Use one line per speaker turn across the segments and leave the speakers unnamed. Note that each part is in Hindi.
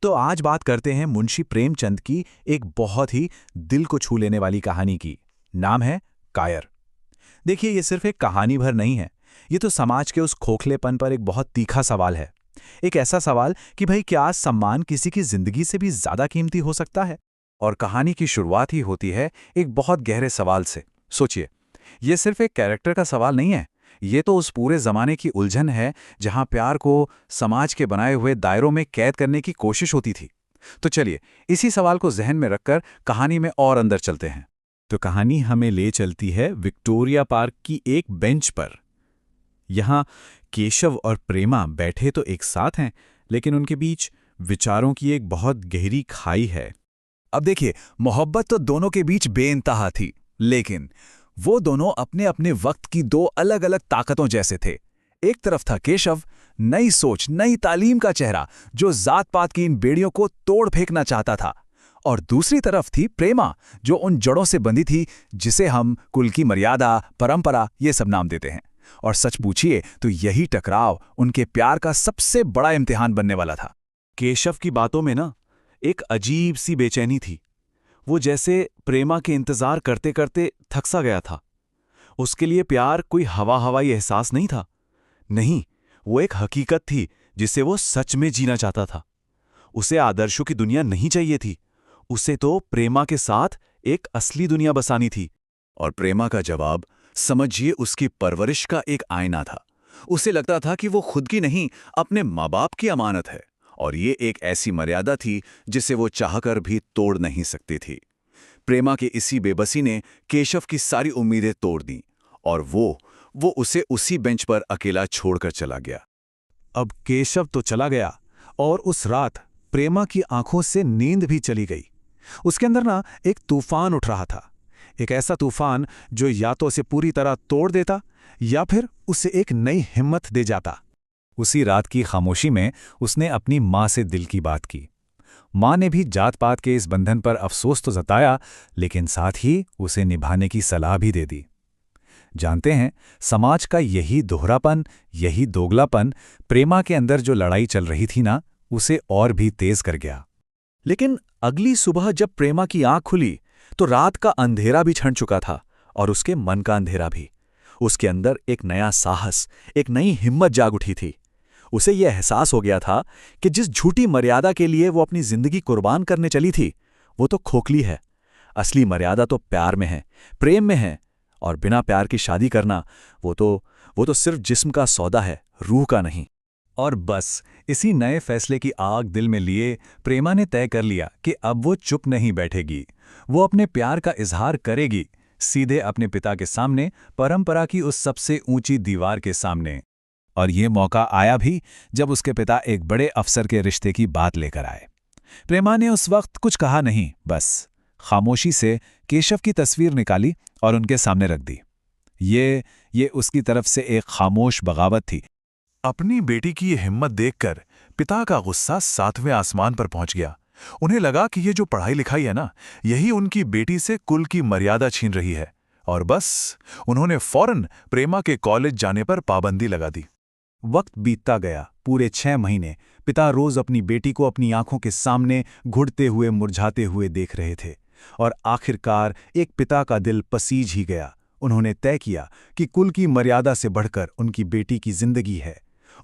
तो आज बात करते हैं मुंशी प्रेमचंद की एक बहुत ही दिल को छू लेने वाली कहानी की। नाम है कायर। देखिए, ये सिर्फ एक कहानी भर नहीं है। ये तो समाज के उस खोखलेपन पर एक बहुत तीखा सवाल है। एक ऐसा सवाल कि भाई, क्या सम्मान किसी की जिंदगी से भी ज्यादा कीमती हो सकता है? और कहानी की शुरुआत ही होती है एक बहुत गहरे सवाल से। सोचिए, ये सिर्फ एक कैरेक्टर का सवाल नहीं है। ये तो उस पूरे जमाने की उलझन है जहां प्यार को समाज के बनाए हुए दायरों में कैद करने की कोशिश होती थी। तो चलिए, इसी सवाल को जहन में रखकर कहानी में और अंदर चलते हैं। तो कहानी हमें ले चलती है विक्टोरिया पार्क की एक बेंच पर। यहाँ केशव और प्रेमा बैठे तो एक साथ हैं, लेकिन उनके बीच विचारों की एक बहुत गहरी खाई है। अब देखिए, मोहब्बत तो दोनों के बीच बेइंतहा थी, लेकिन वो दोनों अपने अपने वक्त की दो अलग अलग ताकतों जैसे थे। एक तरफ था केशव, नई सोच, नई तालीम का चेहरा, जो जात पात की इन बेड़ियों को तोड़ फेंकना चाहता था। और दूसरी तरफ थी प्रेमा, जो उन जड़ों से बंधी थी जिसे हम कुल की मर्यादा, परंपरा, ये सब नाम देते हैं। और सच पूछिए तो यही टकराव उनके प्यार का सबसे बड़ा इम्तिहान बनने वाला था। केशव की बातों में ना एक अजीब सी बेचैनी थी। वो जैसे प्रेमा के इंतजार करते करते थक सा गया था। उसके लिए प्यार कोई हवा हवाई एहसास नहीं था। नहीं, वो एक हकीकत थी जिसे वो सच में जीना चाहता था। उसे आदर्शों की दुनिया नहीं चाहिए थी। उसे तो प्रेमा के साथ एक असली दुनिया बसानी थी। और प्रेमा का जवाब, समझिए, उसकी परवरिश का एक आईना था। उसे लगता था कि वो खुद की नहीं, अपने माँ बाप की अमानत है, और ये एक ऐसी मर्यादा थी जिसे वो चाहकर भी तोड़ नहीं सकती थी। प्रेमा की इसी बेबसी ने केशव की सारी उम्मीदें तोड़ दी, और वो उसे उसी बेंच पर अकेला छोड़कर चला गया। अब केशव तो चला गया, और उस रात प्रेमा की आंखों से नींद भी चली गई। उसके अंदर ना एक तूफान उठ रहा था। एक ऐसा तूफान जो या तो उसे पूरी तरह तोड़ देता, या फिर उसे एक नई हिम्मत दे जाता। उसी रात की खामोशी में उसने अपनी माँ से दिल की बात की। माँ ने भी जात पात के इस बंधन पर अफसोस तो जताया, लेकिन साथ ही उसे निभाने की सलाह भी दे दी। जानते हैं, समाज का यही दोहरापन, यही दोगलापन प्रेमा के अंदर जो लड़ाई चल रही थी ना, उसे और भी तेज कर गया। लेकिन अगली सुबह जब प्रेमा की आंख खुली तो रात का अंधेरा भी छंट चुका था, और उसके मन का अंधेरा भी। उसके अंदर एक नया साहस, एक नई हिम्मत जाग उठी थी। उसे यह एहसास हो गया था कि जिस झूठी मर्यादा के लिए वो अपनी जिंदगी कुर्बान करने चली थी, वो तो खोखली है। असली मर्यादा तो प्यार में है, प्रेम में है। और बिना प्यार की शादी करना, वो तो सिर्फ जिस्म का सौदा है, रूह का नहीं। और बस इसी नए फैसले की आग दिल में लिए प्रेमा ने तय कर लिया कि अब वो चुप नहीं बैठेगी। वो अपने प्यार का इजहार करेगी, सीधे अपने पिता के सामने, परंपरा की उस सबसे ऊंची दीवार के सामने। और ये मौका आया भी जब उसके पिता एक बड़े अफसर के रिश्ते की बात लेकर आए। प्रेमा ने उस वक्त कुछ कहा नहीं, बस खामोशी से केशव की तस्वीर निकाली और उनके सामने रख दी। ये उसकी तरफ से एक खामोश बगावत थी। अपनी बेटी की ये हिम्मत देखकर पिता का गुस्सा 7वें आसमान पर पहुंच गया। उन्हें लगा कि ये जो पढ़ाई लिखाई है ना, यही उनकी बेटी से कुल की मर्यादा छीन रही है। और बस उन्होंने फौरन प्रेमा के कॉलेज जाने पर पाबंदी लगा दी। वक्त बीतता गया, पूरे 6 महीने। पिता रोज अपनी बेटी को अपनी आंखों के सामने घुटते हुए, मुरझाते हुए देख रहे थे। और आखिरकार एक पिता का दिल पसीज ही गया। उन्होंने तय किया कि कुल की मर्यादा से बढ़कर उनकी बेटी की जिंदगी है।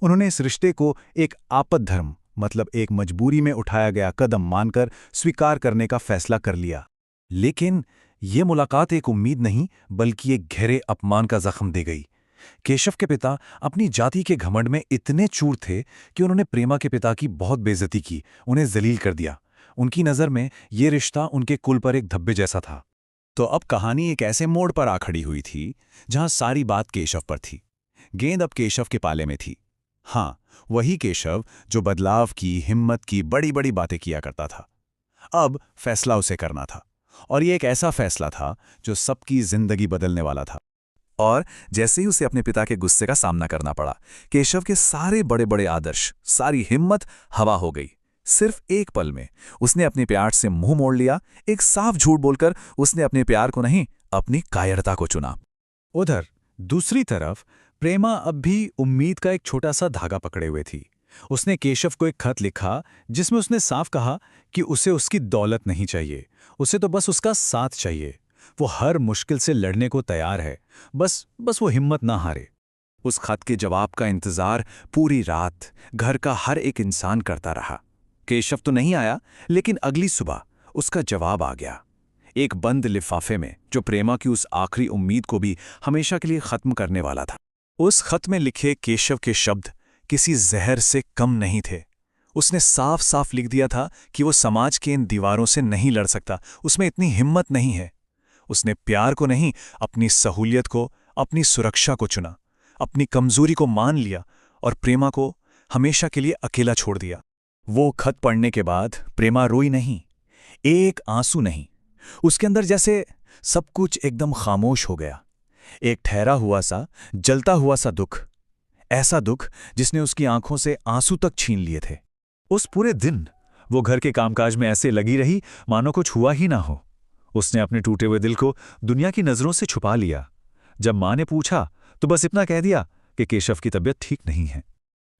उन्होंने इस रिश्ते को एक आपद धर्म, मतलब एक मजबूरी में उठाया गया कदम मानकर स्वीकार करने का फैसला कर लिया। लेकिन ये मुलाकात एक उम्मीद नहीं, बल्कि एक गहरे अपमान का जख्म दे गई। केशव के पिता अपनी जाति के घमंड में इतने चूर थे कि उन्होंने प्रेमा के पिता की बहुत बेइज्जती की, उन्हें जलील कर दिया। उनकी नज़र में ये रिश्ता उनके कुल पर एक धब्बे जैसा था। तो अब कहानी एक ऐसे मोड़ पर आ खड़ी हुई थी जहां सारी बात केशव पर थी। गेंद अब केशव के पाले में थी। हाँ, वही केशव जो बदलाव की, हिम्मत की बड़ी बड़ी बातें किया करता था। अब फैसला उसे करना था, और ये एक ऐसा फैसला था जो सबकी जिंदगी बदलने वाला था। और जैसे ही उसे अपने पिता के गुस्से का सामना करना पड़ा, केशव के सारे बड़े बड़े आदर्श, सारी हिम्मत हवा हो गई। सिर्फ एक पल में उसने अपने प्यार से मुंह मोड़ लिया। एक साफ झूठ बोलकर उसने अपने प्यार को नहीं, अपनी कायरता को चुना। उधर दूसरी तरफ प्रेमा अब भी उम्मीद का एक छोटा सा धागा पकड़े हुए थी। उसने केशव को एक खत लिखा जिसमें उसने साफ कहा कि उसे उसकी दौलत नहीं चाहिए, उसे तो बस उसका साथ चाहिए। वो हर मुश्किल से लड़ने को तैयार है, बस वो हिम्मत ना हारे। उस खत के जवाब का इंतजार पूरी रात घर का हर एक इंसान करता रहा। केशव तो नहीं आया, लेकिन अगली सुबह उसका जवाब आ गया, एक बंद लिफाफे में, जो प्रेमा की उस आखिरी उम्मीद को भी हमेशा के लिए खत्म करने वाला था। उस खत में लिखे केशव के शब्द किसी जहर से कम नहीं थे। उसने साफ साफ लिख दिया था कि वो समाज के इन दीवारों से नहीं लड़ सकता, उसमें इतनी हिम्मत नहीं है। उसने प्यार को नहीं, अपनी सहूलियत को, अपनी सुरक्षा को चुना, अपनी कमजोरी को मान लिया और प्रेमा को हमेशा के लिए अकेला छोड़ दिया। वो खत पढ़ने के बाद प्रेमा रोई नहीं, एक आंसू नहीं। उसके अंदर जैसे सब कुछ एकदम खामोश हो गया। एक ठहरा हुआ सा, जलता हुआ सा दुख, ऐसा दुख जिसने उसकी आंखों से आंसू तक छीन लिए थे। उस पूरे दिन वो घर के कामकाज में ऐसे लगी रही मानो कुछ हुआ ही ना हो। उसने अपने टूटे हुए दिल को दुनिया की नजरों से छुपा लिया। जब मां ने पूछा तो बस इतना कह दिया कि केशव की तबीयत ठीक नहीं है।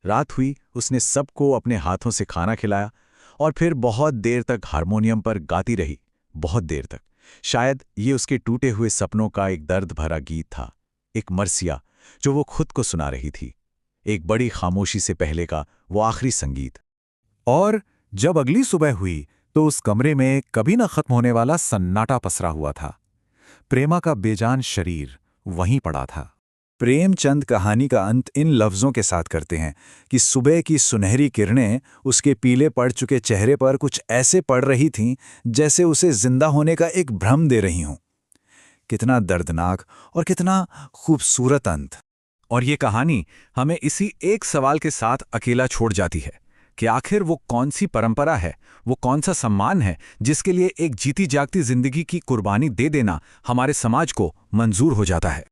रात हुई, उसने सबको अपने हाथों से खाना खिलाया और फिर बहुत देर तक हारमोनियम पर गाती रही, बहुत देर तक। शायद ये उसके टूटे हुए सपनों का एक दर्द भरा गीत था, एक मरसिया जो वो खुद को सुना रही थी, एक बड़ी खामोशी से पहले का वो आखिरी संगीत। और जब अगली सुबह हुई तो उस कमरे में कभी न खत्म होने वाला सन्नाटा पसरा हुआ था। प्रेमा का बेजान शरीर वहीं पड़ा था। प्रेमचंद कहानी का अंत इन लफ्ज़ों के साथ करते हैं कि सुबह की सुनहरी किरणें उसके पीले पड़ चुके चेहरे पर कुछ ऐसे पड़ रही थीं जैसे उसे जिंदा होने का एक भ्रम दे रही हों। कितना दर्दनाक और कितना खूबसूरत अंत। और ये कहानी हमें इसी एक सवाल के साथ अकेला छोड़ जाती है कि आखिर वो कौन सी परंपरा है, वो कौन सा सम्मान है जिसके लिए एक जीती जागती जिंदगी की कुर्बानी दे देना हमारे समाज को मंजूर हो जाता है।